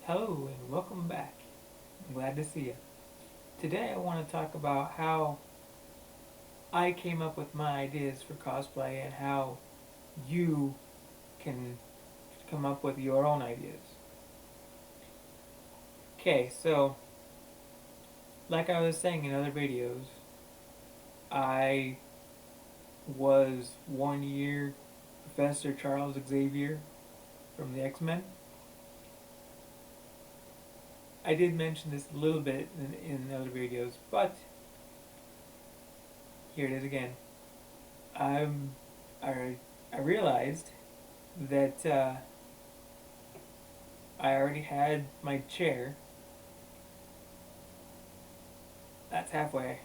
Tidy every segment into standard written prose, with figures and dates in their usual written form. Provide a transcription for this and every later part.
Hello and welcome back. I'm glad to see you. Today I want to talk about how I came up with my ideas for cosplay and how you can come up with your own ideas. Okay, so like I was saying in other videos, I was 1 year Professor Charles Xavier from the X-Men. I did mention this a little bit in other videos, but here it is again. I'm, I, I realized that I already had my chair. That's halfway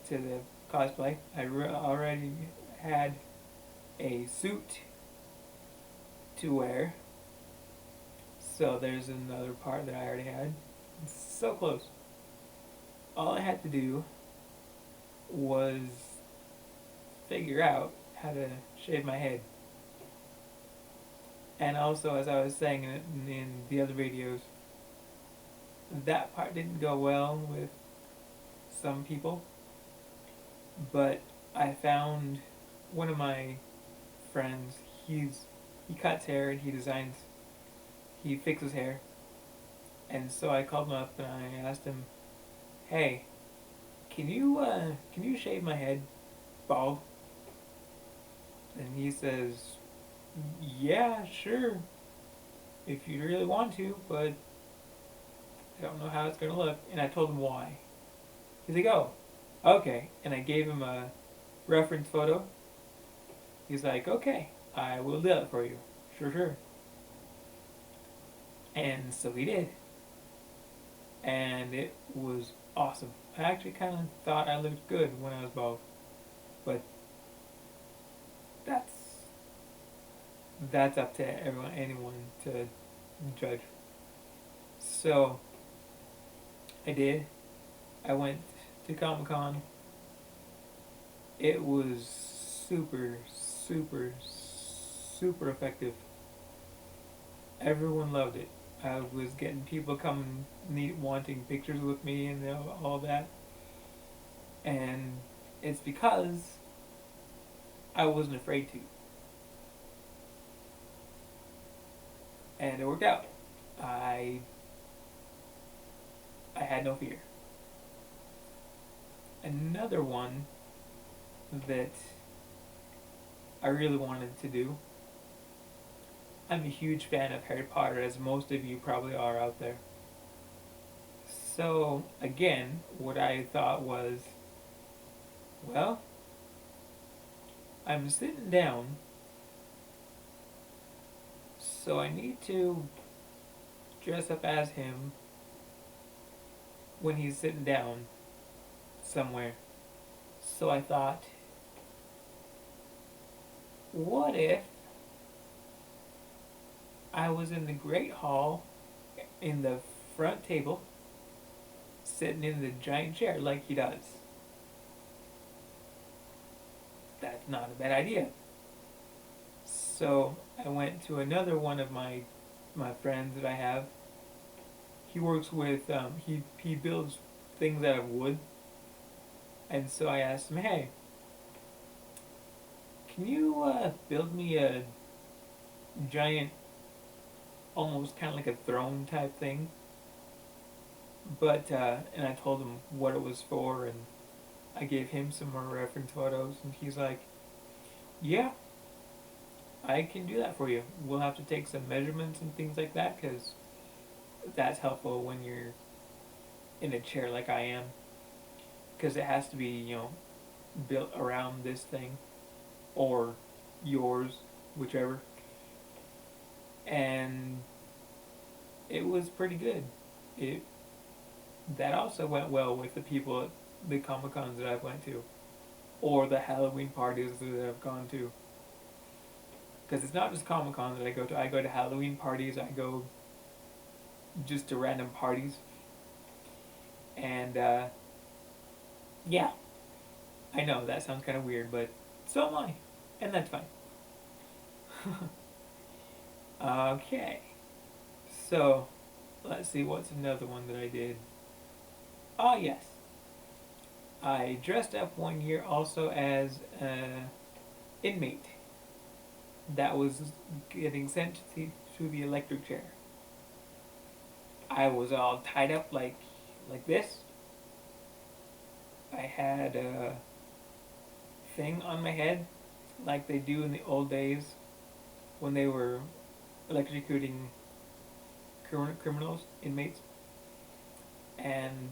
to the cosplay. Already had a suit to wear. So there's another part that I already had. So close. All I had to do was figure out how to shave my head. And also, as I was saying in the other videos, that part didn't go well with some people. But I found one of my friends. He cuts hair and he fixes hair, and so I called him up and I asked him, "Hey, can you shave my head bald?" And he says, "Yeah, sure, if you really want to, but I don't know how it's gonna look." And I told him why. He's like, "Oh, okay," and I gave him a reference photo. He's like, "Okay, I will do that for you. Sure, sure." And so he did. And it was awesome. I actually kind of thought I looked good when I was bald. But that's that's up to anyone to judge. So I did. I went to Comic Con. It was super effective. Everyone loved it. I was getting people coming, wanting pictures with me and all that, and it's because I wasn't afraid to, and it worked out. I I had no fear. Another one that I really wanted to do. I'm a huge fan of Harry Potter, as most of you probably are out there. So again, what I thought was, well, I'm sitting down, so I need to dress up as him when he's sitting down somewhere. So I thought, what if I was in the Great Hall in the front table, sitting in the giant chair like he does? That's not a bad idea. So I went to another one of my friends that I have. He works with he builds things out of wood, and so I asked him, "Hey, can you build me a giant, almost kind of like a throne type thing?" But and I told him what it was for, and I gave him some more reference photos, and he's like, "Yeah, I can do that for you. We'll have to take some measurements and things like that, because that's helpful when you're in a chair like I am, because it has to be, built around this thing or yours, whichever." And it was pretty good. It That also went well with the people at the Comic Cons that I've went to, or the Halloween parties that I've gone to. Because it's not just Comic Cons that I go to. I go to Halloween parties. I go just to random parties, and yeah, I know that sounds kind of weird, but so am I, and that's fine. Okay, so let's see, what's another one that I did? Ah, yes. I dressed up one year also as an inmate that was getting sent to the electric chair. I was all tied up like this. I had a thing on my head like they do in the old days when they were electrocuting criminals, inmates, and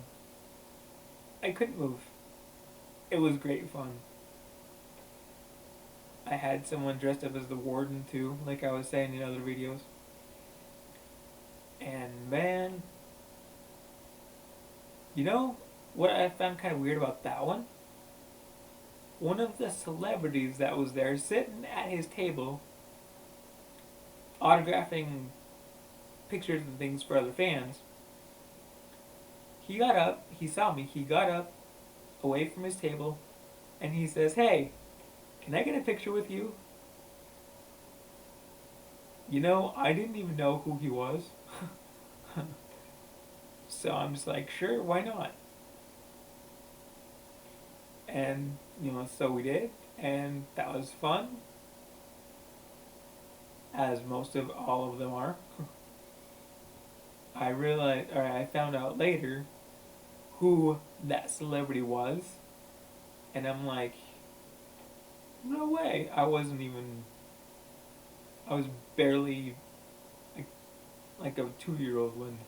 I couldn't move. It was great fun. I had someone dressed up as the warden too, like I was saying in other videos. And man, you know what I found kind of weird about that one? One of the celebrities that was there sitting at his table autographing pictures and things for other fans, he got up, he saw me, he got up away from his table and he says, "Hey, can I get a picture with you?" You know, I didn't even know who he was. So I'm just like, sure, why not? And, so we did, and that was fun, as most of all of them are. I realized, or I found out later who that celebrity was, and I'm like, no way. I was barely like, like a 2-year-old when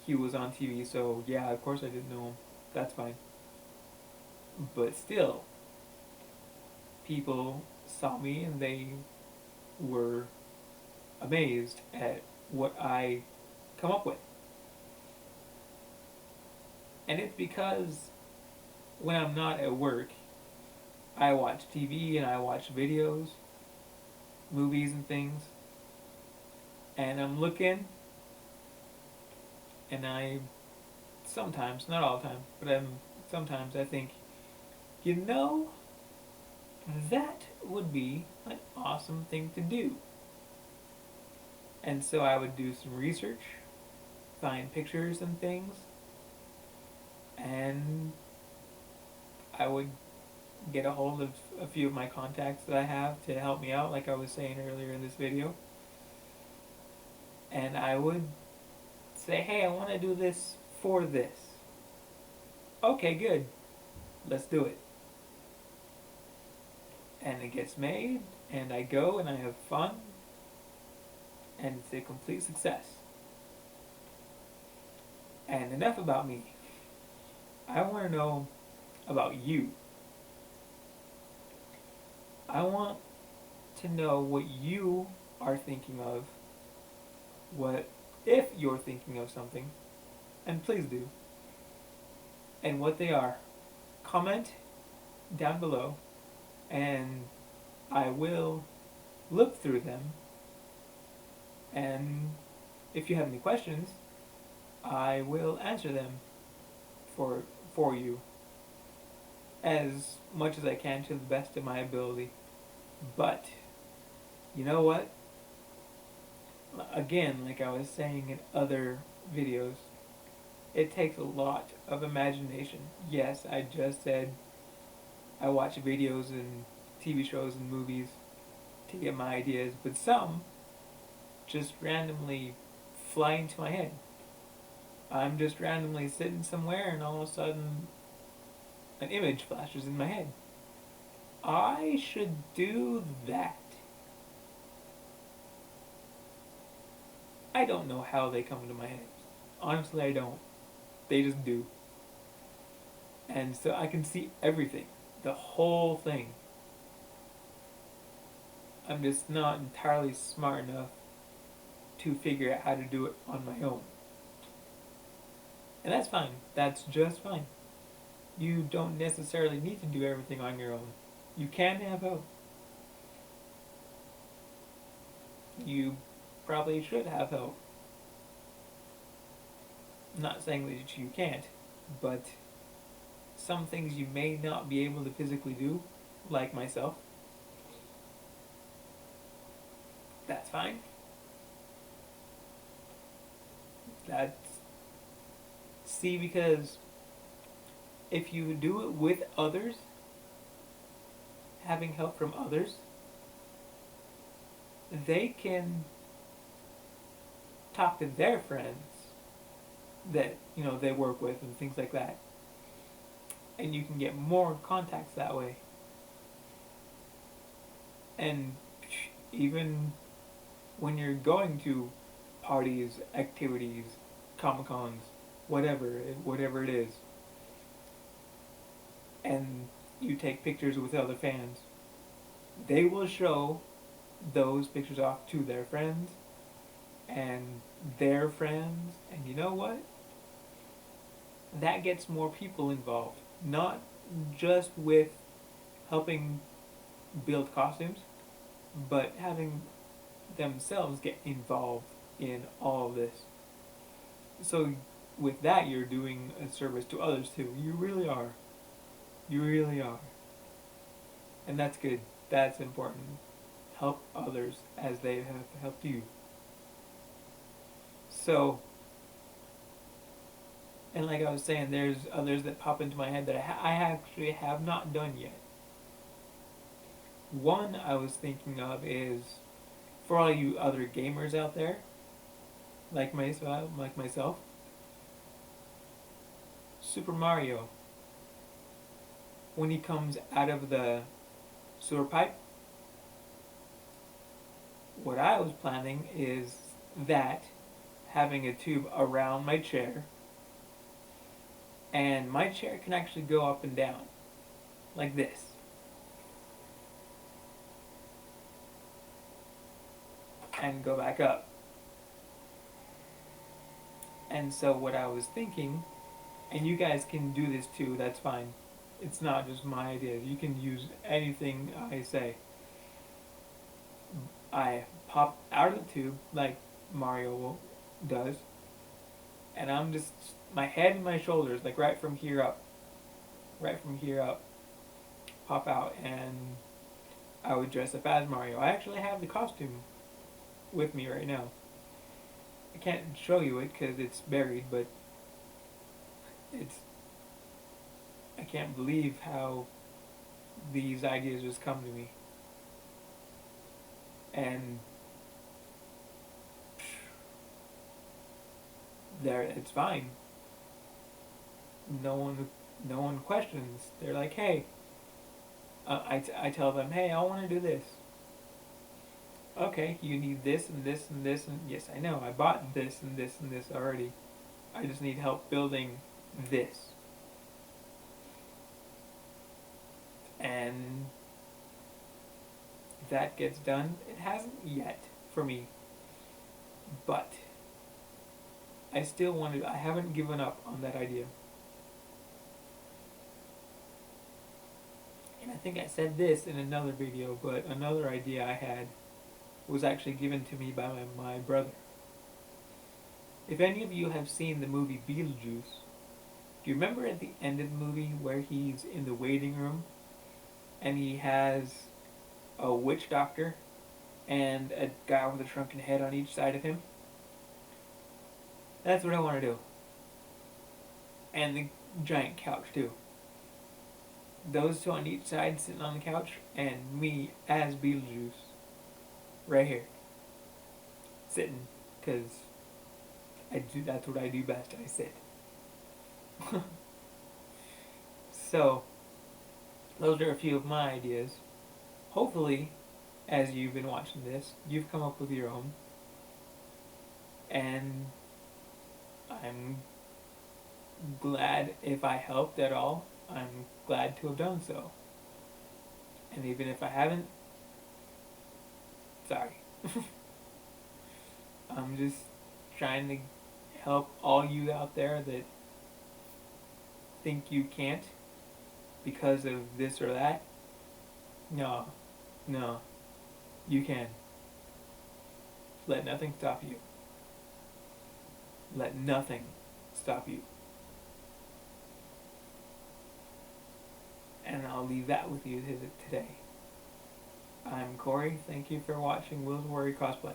he was on TV, so yeah, of course I didn't know him. That's fine. But still, people saw me and they were amazed at what I come up with. And it's because when I'm not at work, I watch TV and I watch videos, movies and things, and I'm looking and I sometimes, not all the time, but sometimes I think, you know, that would be an awesome thing to do. And so I would do some research, find pictures and things, and I would get a hold of a few of my contacts that I have to help me out, like I was saying earlier in this video. And I would say, hey, I want to do this for this. Okay, good. Let's do it. And it gets made, and I go and I have fun, and it's a complete success. And enough about me. I want to know about you. I want to know what you are thinking of, what if you're thinking of something, and please do, and what they are. Comment down below, and I will look through them, and if you have any questions, I will answer them for you as much as I can to the best of my ability. But you know what? Again, like I was saying in other videos, it takes a lot of imagination. Yes, I just said I watch videos and TV shows and movies to get my ideas, but some just randomly fly into my head. I'm just randomly sitting somewhere and all of a sudden an image flashes in my head. I should do that. I don't know how they come into my head. Honestly, I don't. They just do. And so I can see everything. The whole thing. I'm just not entirely smart enough to figure out how to do it on my own. And that's fine. That's just fine. You don't necessarily need to do everything on your own. You can have help. You probably should have help. I'm not saying that you can't, but some things you may not be able to physically do, like myself. That's fine. That's see, because if you do it with others, having help from others, they can talk to their friends that they work with and things like that, and you can get more contacts that way. And even when you're going to parties, activities, comic cons, whatever it is, and you take pictures with other fans, they will show those pictures off to their friends and their friends, and you know what? That gets more people involved. Not just with helping build costumes, but having themselves get involved in all of this. So with that, you're doing a service to others too. You really are. You really are. And that's good. That's important. Help others as they have helped you. So, and like I was saying, there's others that pop into my head that I actually have not done yet. One I was thinking of is for all you other gamers out there, like myself, Super Mario. When he comes out of the sewer pipe, what I was planning is that having a tube around my chair, and my chair can actually go up and down like this. And go back up. And so what I was thinking, and you guys can do this too, that's fine. It's not just my idea. You can use anything I say. I pop out of the tube like Mario does, and I'm just my head and my shoulders, like right from here up, pop out, and I would dress up as Mario. I actually have the costume with me right now. I can't show you it because it's buried, but it's. I can't believe how these ideas just come to me. And there, it's fine. No one questions. They're like, hey, I tell them, hey, I want to do this. Okay, you need this and this and this, and yes, I know, I bought this and this and this already. I just need help building this. And that gets done. It hasn't yet for me, but I haven't given up on that idea. And I think I said this in another video, but another idea I had was actually given to me by my brother. If any of you have seen the movie Beetlejuice, do you remember at the end of the movie where he's in the waiting room and he has a witch doctor and a guy with a shrunken head on each side of him? That's what I want to do. And the giant couch too. Those two on each side sitting on the couch, and me as Beetlejuice right here sitting, because that's what I do best. I sit. So those are a few of my ideas. Hopefully, as you've been watching this, you've come up with your own, and I'm glad if I helped at all. I'm glad to have done so. And even if I haven't, sorry. I'm just trying to help all you out there that think you can't because of this or that. No, you can. Let nothing stop you. Let nothing stop you. And I'll leave that with you today. I'm Corey. Thank you for watching Will's Worry Cosplay.